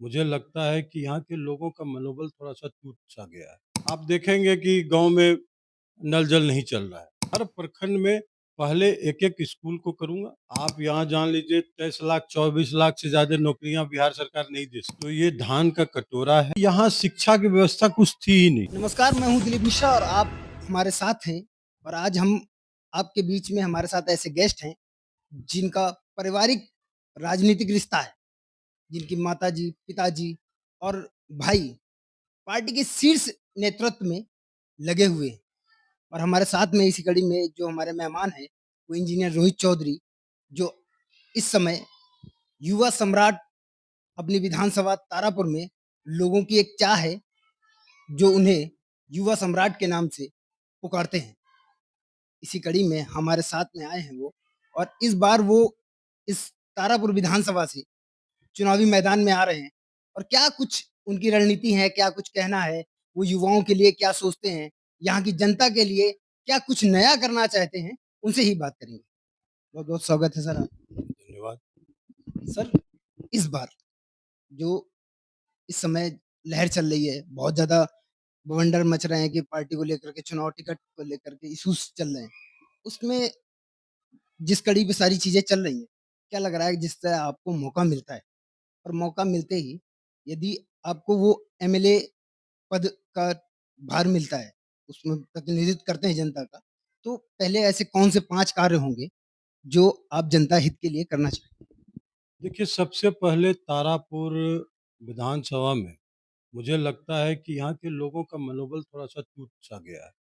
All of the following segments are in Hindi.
मुझे लगता है कि यहाँ के लोगों का मनोबल थोड़ा-सा टूट-सा गया है। आप देखेंगे कि गाँव में नल जल नहीं चल रहा है। हर प्रखंड में पहले एक-एक स्कूल को करूँगा। आप यहाँ जान लीजिए 23 लाख 24 लाख से ज़्यादा नौकरियाँ बिहार सरकार नहीं दे सकती। तो ये धान का कटोरा है। यहाँ शिक्षा की व्यवस्था कुछ थी ही नहीं। नमस्कार, मैं हूँ दिलीप मिश्रा और आप हमारे साथ हैं। और आज हम आपके बीच में हमारे साथ ऐसे गेस्ट हैं जिनका पारिवारिक राजनीतिक रिश्ता है, जिनकी माताजी, पिताजी और भाई पार्टी के शीर्ष नेतृत्व में लगे हुए हैं। और हमारे साथ में इसी कड़ी में जो हमारे मेहमान हैं, वो इंजीनियर रोहित चौधरी, जो इस समय युवा सम्राट अपनी विधानसभा तारापुर में लोगों की एक चाह है, जो उन्हें युवा सम्राट के नाम से पुकारते हैं। इसी कड़ी में हमारे साथ में आए हैं वो, और इस बार वो इस तारापुर विधानसभा से चुनावी मैदान में आ रहे हैं। और क्या कुछ उनकी रणनीति है, क्या कुछ कहना है, वो युवाओं के लिए क्या सोचते हैं, यहाँ की जनता के लिए क्या कुछ नया करना चाहते हैं, उनसे ही बात करेंगे। बहुत बहुत स्वागत है सर आप। धन्यवाद। सर, इस बार जो इस समय लहर चल रही है, बहुत ज्यादा बवंडर मच रहे हैं कि पार्टी को लेकर के, चुनाव टिकट को लेकर के इशूज चल रहे हैं, उसमें जिस कड़ी पे सारी चीजें चल रही हैं, क्या लग रहा है जिससे आपको मौका मिलता है, और मौका मिलते ही यदि आपको वो एमएलए पद का भार मिलता है, उसमें प्रतिनिधित्व करते हैं जनता का, तो पहले ऐसे कौन से 5 कार्य होंगे जो आप जनता हित के लिए करना चाहेंगे? देखिए, सबसे पहले तारापुर विधानसभा में मुझे लगता है कि यहाँ के लोगों का मनोबल थोड़ा-सा टूट-सा गया है।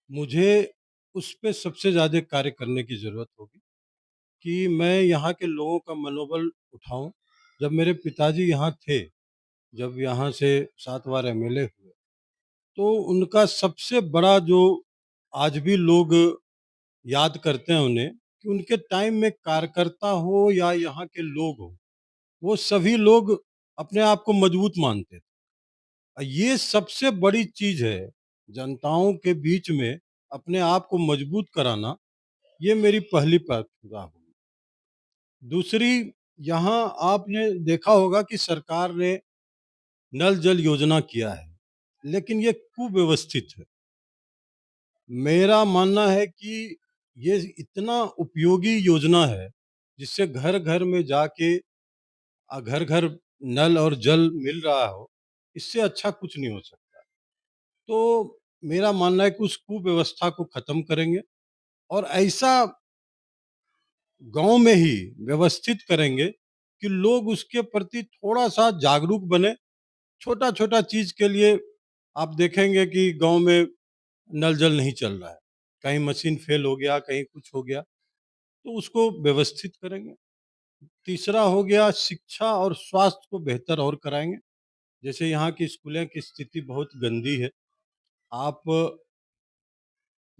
मुझे उस पे सबसे ज़्यादा कार्य करने की ज़रूरत होगी कि मैं यहाँ के लोगों का मनोबल उठाऊँ। जब मेरे पिताजी यहाँ थे, जब यहाँ से 7 बार एमएलए हुए, तो उनका सबसे बड़ा जो आज भी लोग याद करते हैं उन्हें, कि उनके टाइम में कार्यकर्ता हो या यहाँ के लोग हों, वो सभी लोग अपने आप को मजबूत मानते थे। ये सबसे बड़ी चीज़ है, जनताओं के बीच में अपने आप को मजबूत कराना, ये मेरी पहली प्राथमिकता होगी। दूसरी, यहाँ आपने देखा होगा कि सरकार ने नल जल योजना किया है, लेकिन ये कुव्यवस्थित है। मेरा मानना है कि ये इतना उपयोगी योजना है, जिससे घर-घर में जाके घर-घर नल और जल मिल रहा हो, इससे अच्छा कुछ नहीं हो सकता। तो मेरा मानना है कि उस कुव्यवस्था को खत्म करेंगे और ऐसा गाँव में ही व्यवस्थित करेंगे कि लोग उसके प्रति थोड़ा-सा जागरूक बने। छोटा-छोटा चीज़ के लिए आप देखेंगे कि गाँव में नल जल नहीं चल रहा है। कहीं मशीन फ़ेल हो गया, कहीं कुछ हो गया, तो उसको व्यवस्थित करेंगे। तीसरा हो गया, शिक्षा और स्वास्थ्य को बेहतर और कराएँगे। जैसे यहाँ की स्कूलें की स्थिति बहुत गंदी है। आप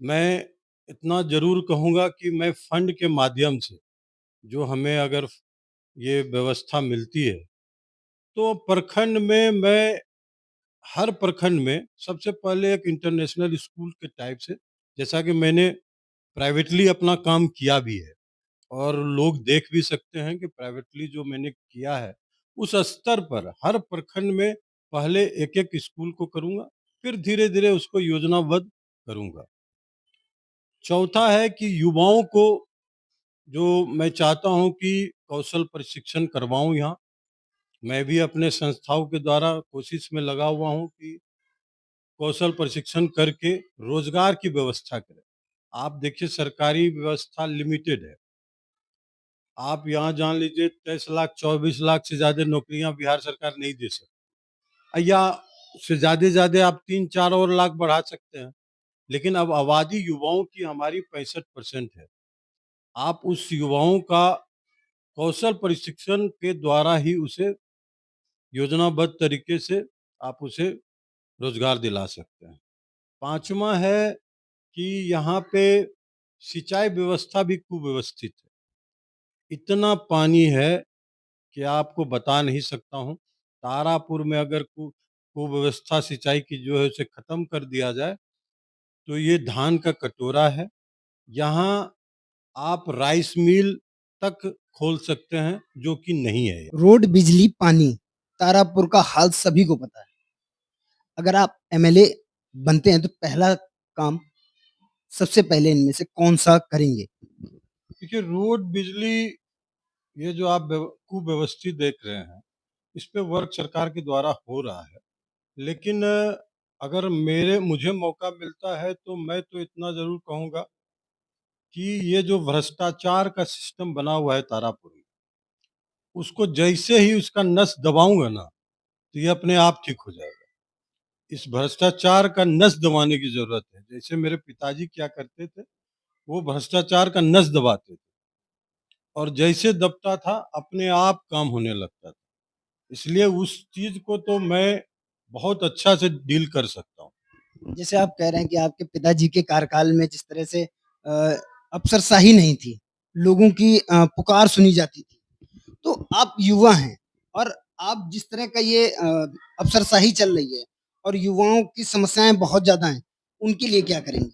मैं इतना ज़रूर कहूँगा कि मैं फंड के माध्यम से, जो हमें अगर ये व्यवस्था मिलती है, तो प्रखंड में मैं हर प्रखंड में सबसे पहले एक इंटरनेशनल स्कूल के टाइप से, जैसा कि मैंने प्राइवेटली अपना काम किया भी है और लोग देख भी सकते हैं कि प्राइवेटली जो मैंने किया है, उस स्तर पर हर प्रखंड में पहले एक-एक स्कूल को करूँगा, फिर धीरे-धीरे उसको योजनाबद्ध करूँगा। चौथा है कि युवाओं को जो मैं चाहता हूँ कि कौशल प्रशिक्षण करवाऊँ यहाँ। मैं भी अपने संस्थाओं के द्वारा कोशिश में लगा हुआ हूँ कि कौशल प्रशिक्षण करके रोजगार की व्यवस्था करें। आप देखिए, सरकारी व्यवस्था लिमिटेड है। आप यहाँ जान लीजिए 23 लाख 24 लाख से ज़्यादा नौकरियाँ बिहार सरकार नहीं दे सकती। या उससे ज़्यादा आप 3-4 और लाख बढ़ा सकते हैं। लेकिन अब आबादी युवाओं की हमारी 65% है। आप उस युवाओं का कौशल प्रशिक्षण के द्वारा ही उसे योजनाबद्ध तरीके से आप उसे रोजगार दिला सकते हैं। 5वां है कि यहाँ पे सिंचाई व्यवस्था भी कुव्यवस्थित है। इतना पानी है कि आपको बता नहीं सकता हूँ। तारापुर में अगर कुव्यवस्था सिंचाई की जो है उसे खत्म कर दिया जाए, तो ये धान का कटोरा है। यहाँ आप राइस मिल तक खोल सकते हैं, जो कि नहीं है। रोड, बिजली, पानी, तारापुर का हाल सभी को पता है। अगर आप एमएलए बनते हैं तो पहला काम सबसे पहले इनमें से कौन-सा करेंगे? देखिए, रोड, बिजली, ये जो आप कुव्यवस्थित देख रहे हैं, इस पे वर्क सरकार के द्वारा हो रहा है। लेकिन अगर मेरे मुझे मौका मिलता है तो मैं तो इतना ज़रूर कहूँगा कि ये जो भ्रष्टाचार का सिस्टम बना हुआ है तारापुर में, उसको जैसे ही उसका नस दबाऊँगा ना, तो ये अपने आप ठीक हो जाएगा। इस भ्रष्टाचार का नस दबाने की ज़रूरत है। जैसे मेरे पिताजी क्या करते थे, वो भ्रष्टाचार का नस दबाते थे और जैसे दबता था, अपने आप काम होने लगता था। इसलिए उस चीज़ को तो मैं बहुत अच्छा से डील कर सकता हूँ। जैसे आप कह रहे हैं कि आपके पिताजी के कार्यकाल में जिस तरह से अफ़सरशाही नहीं थी, लोगों की पुकार सुनी जाती थी। तो आप युवा हैं और आप जिस तरह का ये अफ़सरशाही चल रही है और युवाओं की समस्याएँ बहुत ज़्यादा हैं, उनके लिए क्या करेंगे?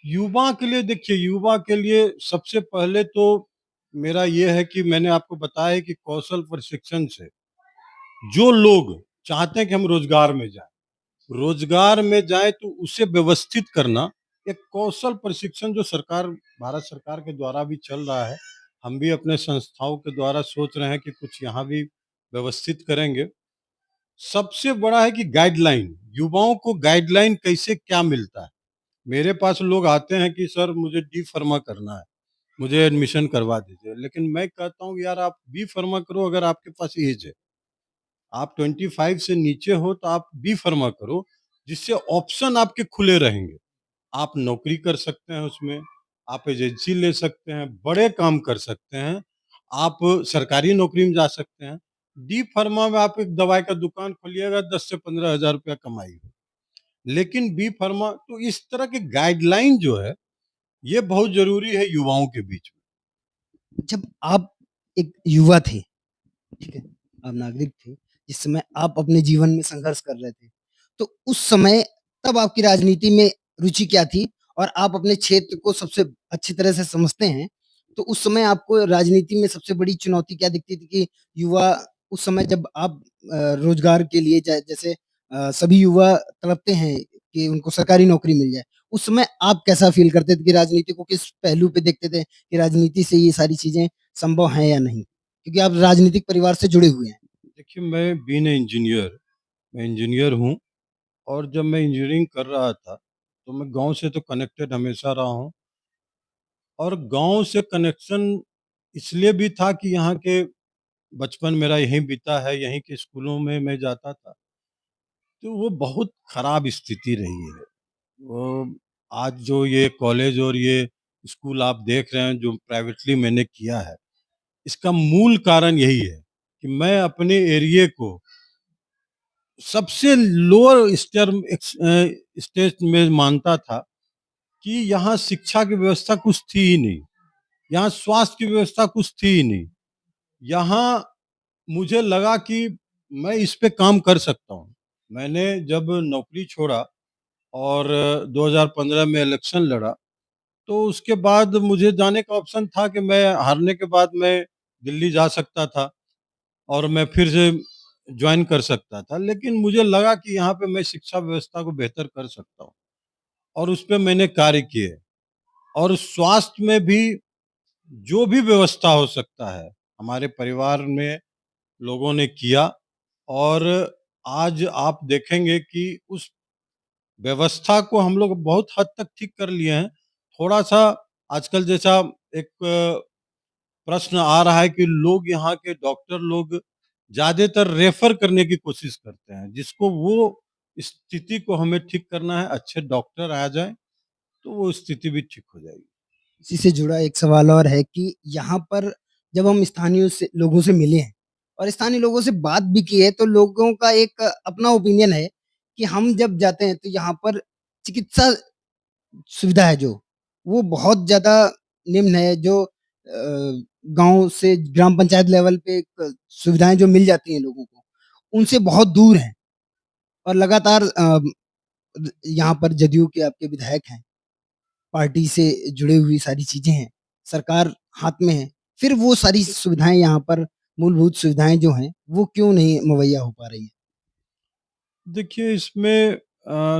युवा के लिए देखिए, युवा के लिए सबसे पहले तो मेरा ये है कि मैंने आपको बताया है कि कौशल प्रशिक्षण से जो लोग चाहते हैं कि हम रोज़गार में जाएँ, रोज़गार में जाएँ तो उसे व्यवस्थित करना, एक कौशल प्रशिक्षण जो सरकार भारत सरकार के द्वारा भी चल रहा है, हम भी अपने संस्थाओं के द्वारा सोच रहे हैं कि कुछ यहाँ भी व्यवस्थित करेंगे। सबसे बड़ा है कि गाइडलाइन, युवाओं को गाइडलाइन कैसे क्या मिलता है? मेरे पास लोग आते हैं कि सर मुझे डी फार्मा करना है, मुझे एडमिशन करवा दीजिए। लेकिन मैं कहता हूँ यार आप बी फार्मा करो अगर आपके पास एज है। आप 25 से नीचे हो तो आप बी फार्मा करो, जिससे ऑप्शन आपके खुले रहेंगे। आप नौकरी कर सकते हैं उसमें, आप एजेंसी ले सकते हैं, बड़े काम कर सकते हैं, आप सरकारी नौकरी में जा सकते हैं। डी फार्मा में आप एक दवाई का दुकान खोलिएगा, 10 से 15 हज़ार रुपया कमाई हो। लेकिन बी फार्मा तो इस तरह के गाइडलाइन जो है, ये बहुत ज़रूरी है युवाओं के बीच में। जब आप एक युवा थे, ठीक है? आप नागरिक थे, जिस समय आप अपने जीवन में संघर्ष कर रहे थे। तो उस समय तब आपकी राजनीति में रुचि क्या थी? और आप अपने क्षेत्र को सबसे अच्छी तरह से समझते हैं, तो उस समय आपको राजनीति में सबसे बड़ी चुनौती क्या दिखती थी कि युवा उस समय जब आप रोज़गार के लिए जैसे सभी युवा तड़पते हैं कि उनको सरकारी नौकरी मिल जाए। उस समय आप कैसा फ़ील करते थे कि राजनीति को किस पहलू पे देखते थे कि राजनीति से ये सारी चीज़ें संभव हैं या नहीं? क्योंकि आप राजनीतिक परिवार से जुड़े हुए हैं। देखिए मैं इंजीनियर हूँ और जब मैं इंजीनियरिंग कर रहा था, तो मैं गाँव से तो कनेक्टेड हमेशा रहा हूँ और गाँव से कनेक्शन इसलिए भी था कि यहाँ के बचपन मेरा यहीं बीता है, यहीं के स्कूलों में मैं जाता था। तो वो बहुत खराब स्थिति रही है। वो आज जो ये कॉलेज और ये स्कूल आप देख रहे हैं जो प्राइवेटली मैंने किया है, इसका मूल कारण यही है कि मैं अपने एरिये को सबसे लोअर स्टेज में मानता था कि यहाँ शिक्षा की व्यवस्था कुछ थी ही नहीं, यहाँ स्वास्थ्य की व्यवस्था कुछ थी ही नहीं। यहाँ मुझे लगा कि मैं इस पे काम कर सकता हूँ। मैंने जब नौकरी छोड़ा और 2015 में इलेक्शन लड़ा, तो उसके बाद मुझे जाने का ऑप्शन था कि मैं हारने के बाद मैं दिल्ली जा सकता था और मैं फिर से जॉइन कर सकता था। लेकिन मुझे लगा कि यहाँ पे मैं शिक्षा व्यवस्था को बेहतर कर सकता हूँ और उस पे मैंने कार्य किए और स्वास्थ्य में भी जो भी व्यवस्था हो सकता है, हमारे परिवार में लोगों ने किया और आज आप देखेंगे कि उस व्यवस्था को हम लोग बहुत हद तक ठीक कर लिए हैं। थोड़ा-सा आजकल जैसा एक प्रश्न आ रहा है कि लोग यहाँ के डॉक्टर लोग ज़्यादातर रेफ़र करने की कोशिश करते हैं, जिसको वो स्थिति को हमें ठीक करना है, अच्छे डॉक्टर आ जाएँ, तो वो स्थिति भी ठीक हो जाएगी। इसी से जुड़ा एक सवाल और है कि यहाँ पर जब हम स्थानीय से लोगों से मिले हैं और स्थानीय लोगों से बात भी की है, तो लोगों का एक अपना ओपिनियन है कि हम जब जाते हैं तो यहाँ पर चिकित्सा सुविधा है जो, वो बहुत ज़्यादा निम्न है जो गाँव से ग्राम पंचायत लेवल पे एक सुविधाएँ जो मिल जाती हैं लोगों को, उनसे बहुत दूर हैं और लगातार यहाँ पर जदयू के आपके विधायक हैं। पार्टी से जुड़ी हुई सारी चीज़ें हैं, सरकार हाथ में है, फिर वो सारी सुविधाएँ यहाँ पर मूलभूत सुविधाएँ जो हैं, वो क्यों नहीं मुहैया हो पा रही हैं? देखिए इसमें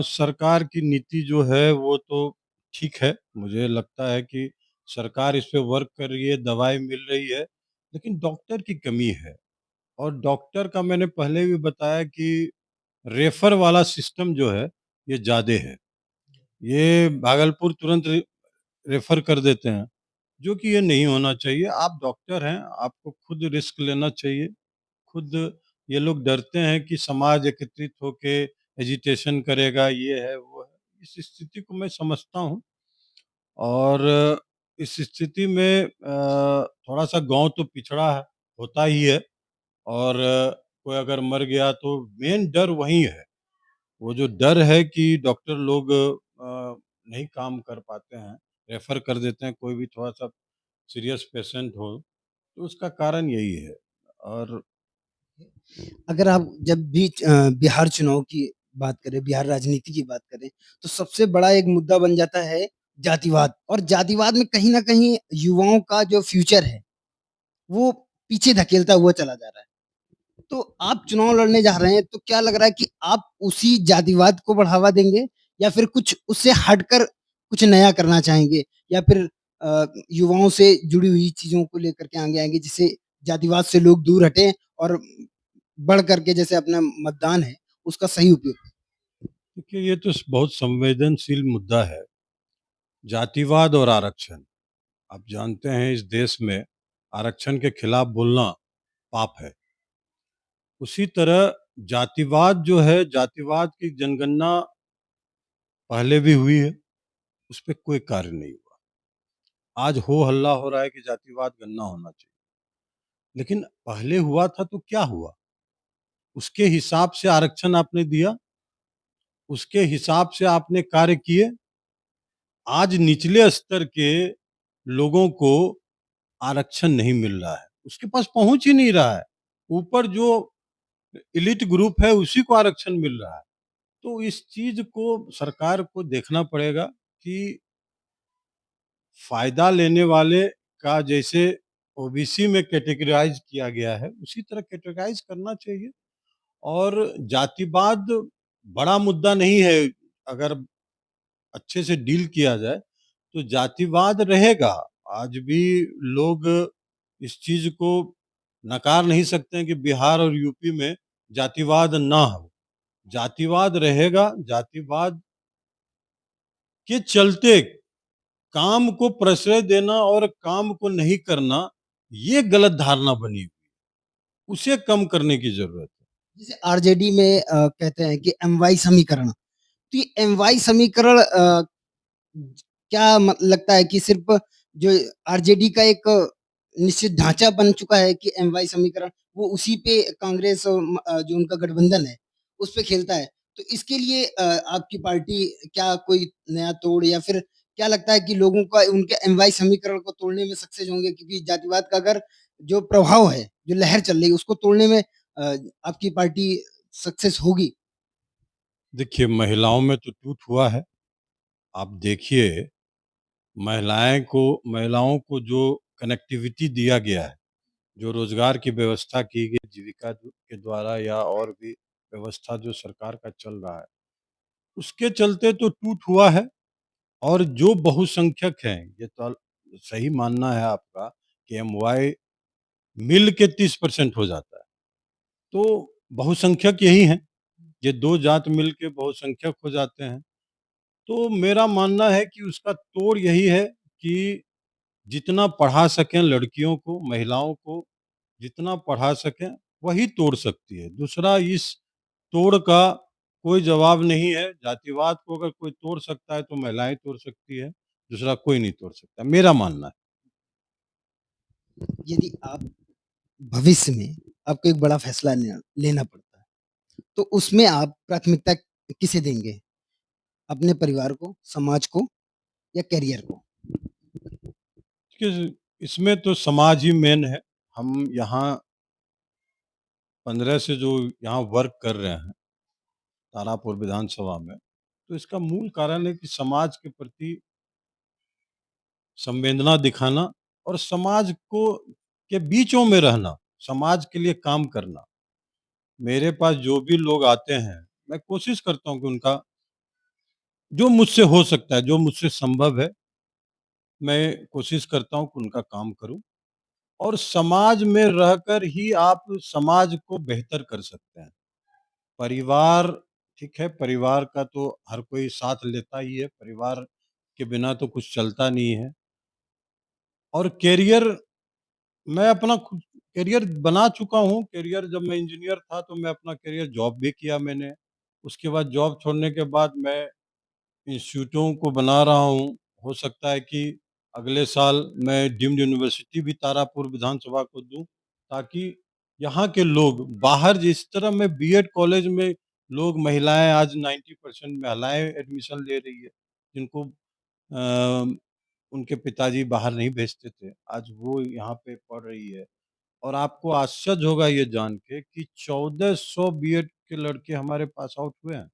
सरकार की नीति जो है वो तो ठीक है। मुझे लगता है कि सरकार इस पे वर्क कर रही है, दवाई मिल रही है, लेकिन डॉक्टर की कमी है। और डॉक्टर का मैंने पहले भी बताया कि रेफ़र वाला सिस्टम जो है, ये ज़्यादा है। ये भागलपुर तुरंत रेफ़र कर देते हैं, जो कि ये नहीं होना चाहिए। आप डॉक्टर हैं, आपको खुद रिस्क लेना चाहिए। खुद ये लोग डरते हैं कि समाज एकत्रित होके एजिटेशन करेगा, ये है, वो है। इस स्थिति को मैं समझता हूँ और इस स्थिति में थोड़ा-सा गाँव तो पिछड़ा है, होता ही है और कोई अगर मर गया तो मेन डर वही है। वो जो डर है कि डॉक्टर लोग नहीं काम कर पाते हैं, रेफ़र कर देते हैं, कोई भी थोड़ा-सा सीरियस पेशेंट हो, तो उसका कारण यही है। और अगर आप जब भी बिहार चुनाव की बात करें, बिहार राजनीति की बात करें, तो सबसे बड़ा एक मुद्दा बन जाता है जातिवाद और जातिवाद में कहीं न कहीं युवाओं का जो फ्यूचर है, वो पीछे धकेलता हुआ चला जा रहा है। तो आप चुनाव लड़ने जा रहे हैं, तो क्या लग रहा है कि आप उसी जातिवाद को बढ़ावा देंगे या फिर कुछ उससे हटकर कुछ नया करना चाहेंगे? या फिर युवाओं से जुड़ी हुई चीज़ों को लेकर के आगे आएँगे, जिससे जातिवाद से लोग दूर हटें और बढ़ कर के जैसे अपना मतदान है, उसका सही उपयोग करें? देखिए ये तो बहुत संवेदनशील मुद्दा है, जातिवाद और आरक्षण। आप जानते हैं इस देश में आरक्षण के खिलाफ बोलना पाप है। उसी तरह जातिवाद जो है, जातिवाद की जनगणना पहले भी हुई है, उस पे कोई कार्य नहीं हुआ। आज हो हल्ला हो रहा है कि जातिवाद गणना होना चाहिए। लेकिन पहले हुआ था तो क्या हुआ? उसके हिसाब से आरक्षण आपने दिया, उसके हिसाब से आपने कार्य किए। आज निचले स्तर के लोगों को आरक्षण नहीं मिल रहा है, उसके पास पहुँच ही नहीं रहा है। ऊपर जो एलीट ग्रुप है उसी को आरक्षण मिल रहा है। तो इस चीज़ को सरकार को देखना पड़ेगा कि फ़ायदा लेने वाले का जैसे ओबीसी में कैटेगराइज़ किया गया है, उसी तरह कैटेगराइज़ करना चाहिए। और जातिवाद बड़ा मुद्दा नहीं है, अगर अच्छे से डील किया जाए, तो जातिवाद रहेगा। आज भी लोग इस चीज़ को नकार नहीं सकते हैं कि बिहार और यूपी में जातिवाद ना हो। जातिवाद रहेगा, जातिवाद के चलते काम को प्रश्रय देना और काम को नहीं करना, ये गलत धारणा बनी हुई है। उसे कम करने की ज़रूरत है। जैसे आरजेडी में कहते हैं कि एमवाई समीकरण, तो ये एमवाई समीकरण क्या लगता है कि सिर्फ़ जो आरजेडी का एक निश्चित ढाँचा बन चुका है कि एमवाई समीकरण, वो उसी पे कांग्रेस और जो उनका गठबंधन है, उस पे खेलता है। तो इसके लिए आपकी पार्टी क्या कोई नया तोड़ या फिर क्या लगता है कि लोगों का उनके एमवाई समीकरण को तोड़ने में सक्सेस होंगे? क्योंकि जातिवाद का अगर जो प्रभाव है, जो लहर चल रही है, उसको तोड़ने में आपकी पार्टी सक्सेस होगी? देखिए, महिलाओं में तो टूट हुआ है। आप देखिए, महिलाओं को जो कनेक्टिविटी दिया गया है, जो रोज़गार की व्यवस्था की गई जीविका के द्वारा या और भी व्यवस्था जो सरकार का चल रहा है, उसके चलते तो टूट हुआ है। और जो बहुसंख्यक हैं, ये तो सही मानना है आपका कि एमवाय मिल के 30% हो जाता है। तो बहुसंख्यक यही हैं, ये 2 जात मिल के बहुसंख्यक हो जाते हैं। तो मेरा मानना है कि उसका तोड़ यही है कि जितना पढ़ा सकें लड़कियों को, महिलाओं को जितना पढ़ा सकें, वही तोड़ सकती है। दूसरा इस तोड़ का कोई जवाब नहीं है। जातिवाद को अगर कोई तोड़ सकता है, तो महिलाएँ तोड़ सकती है, दूसरा कोई नहीं तोड़ सकता, मेरा मानना है। यदि आप भविष्य में आपको एक बड़ा फैसला लेना लेना पड़ता है, तो उसमें आप प्राथमिकता किसे देंगे? अपने परिवार को, समाज को या करियर को? देखिए, इसमें तो समाज ही मेन है। हम यहाँ 15 से जो यहाँ वर्क कर रहे हैं, तारापुर विधानसभा में, तो इसका मूल कारण है कि समाज के प्रति संवेदना दिखाना और समाज को के बीचों में रहना। समाज के लिए काम करना। मेरे पास जो भी लोग आते हैं, मैं कोशिश करता हूँ कि उनका जो मुझसे हो सकता है, जो मुझसे संभव है, मैं कोशिश करता हूँ कि उनका काम करूँ और समाज में रहकर ही आप समाज को बेहतर कर सकते हैं। परिवार ठीक है, परिवार का तो हर कोई साथ लेता ही है, परिवार के बिना तो कुछ चलता नहीं है और करियर मैं अपना खुद करियर बना चुका हूँ। करियर जब मैं इंजीनियर था तो मैं अपना करियर जॉब भी किया मैंने। उसके बाद जॉब छोड़ने के बाद मैं इंस्टीट्यूटों को बना रहा हूँ। हो सकता है कि अगले साल मैं डीम्ड यूनिवर्सिटी भी तारापुर विधानसभा को दूँ, ताकि यहाँ के लोग बाहर जिस तरह मैं बीएड कॉलेज में लोग महिलाएँ आज 90% महिलाएँ एडमिशन ले रही है, जिनको अ, उनके पिताजी बाहर नहीं भेजते थे, आज वो यहाँ पे पढ़ रही है। और आपको आश्चर्य होगा ये जान के कि 1400 बीएड के लड़के हमारे पास आउट हुए हैं,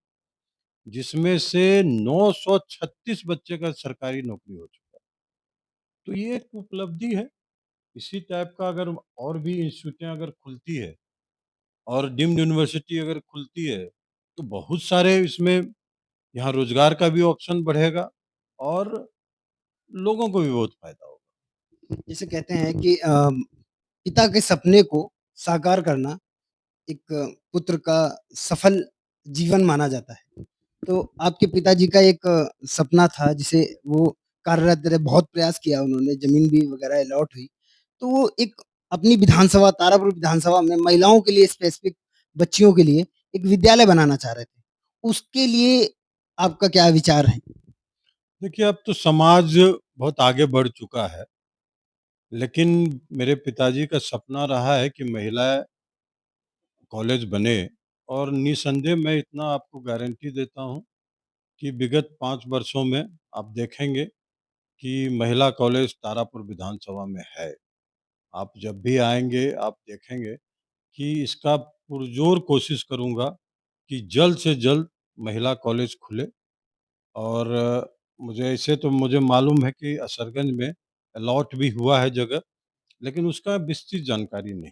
जिसमें से 936 बच्चे का सरकारी नौकरी हो चुका है। तो ये एक उपलब्धि है। इसी टाइप का अगर और भी इंस्टीट्यूटें अगर खुलती है और डीम्ड यूनिवर्सिटी अगर खुलती है, तो बहुत सारे इसमें यहाँ रोज़गार का भी ऑप्शन बढ़ेगा और लोगों को भी बहुत फ़ायदा होगा। जैसे कहते हैं कि पिता के सपने को साकार करना एक पुत्र का सफल जीवन माना जाता है। तो आपके पिताजी का एक सपना था जिसे वो कार्यरत रहे, बहुत प्रयास किया उन्होंने, ज़मीन भी वगैरह अलॉट हुई। तो वो एक अपनी विधानसभा तारापुर विधानसभा में महिलाओं के लिए स्पेसिफ़िक बच्चियों के लिए एक विद्यालय बनाना चाह रहे थे। उसके लिए आपका क्या विचार है? देखिए, अब तो समाज बहुत आगे बढ़ चुका है, लेकिन मेरे पिताजी का सपना रहा है कि महिलाएँ कॉलेज बने और निसंदेह मैं इतना आपको गारंटी देता हूँ कि विगत 5 वर्षों में आप देखेंगे कि महिला कॉलेज तारापुर विधानसभा में है। आप जब भी आएँगे, आप देखेंगे कि इसका पुरज़ोर कोशिश करूँगा कि जल्द से जल्द महिला कॉलेज खुले और मुझे ऐसे तो मुझे मालूम है कि असरगंज में अलॉट भी हुआ है जगह, लेकिन उसका विस्तृत जानकारी नहीं।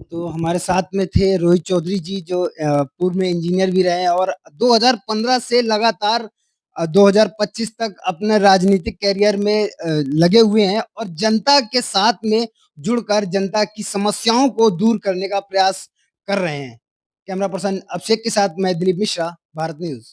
तो हमारे साथ में थे रोहित चौधरी जी जो पूर्व में इंजीनियर भी रहे हैं और 2015 से लगातार 2025 तक अपने राजनीतिक करियर में लगे हुए हैं और जनता के साथ में जुड़कर जनता की समस्याओं को दूर करने का प्रयास कर रहे हैं। कैमरा पर्सन अभिषेक के साथ मैं दिलीप मिश्रा, भारत न्यूज़।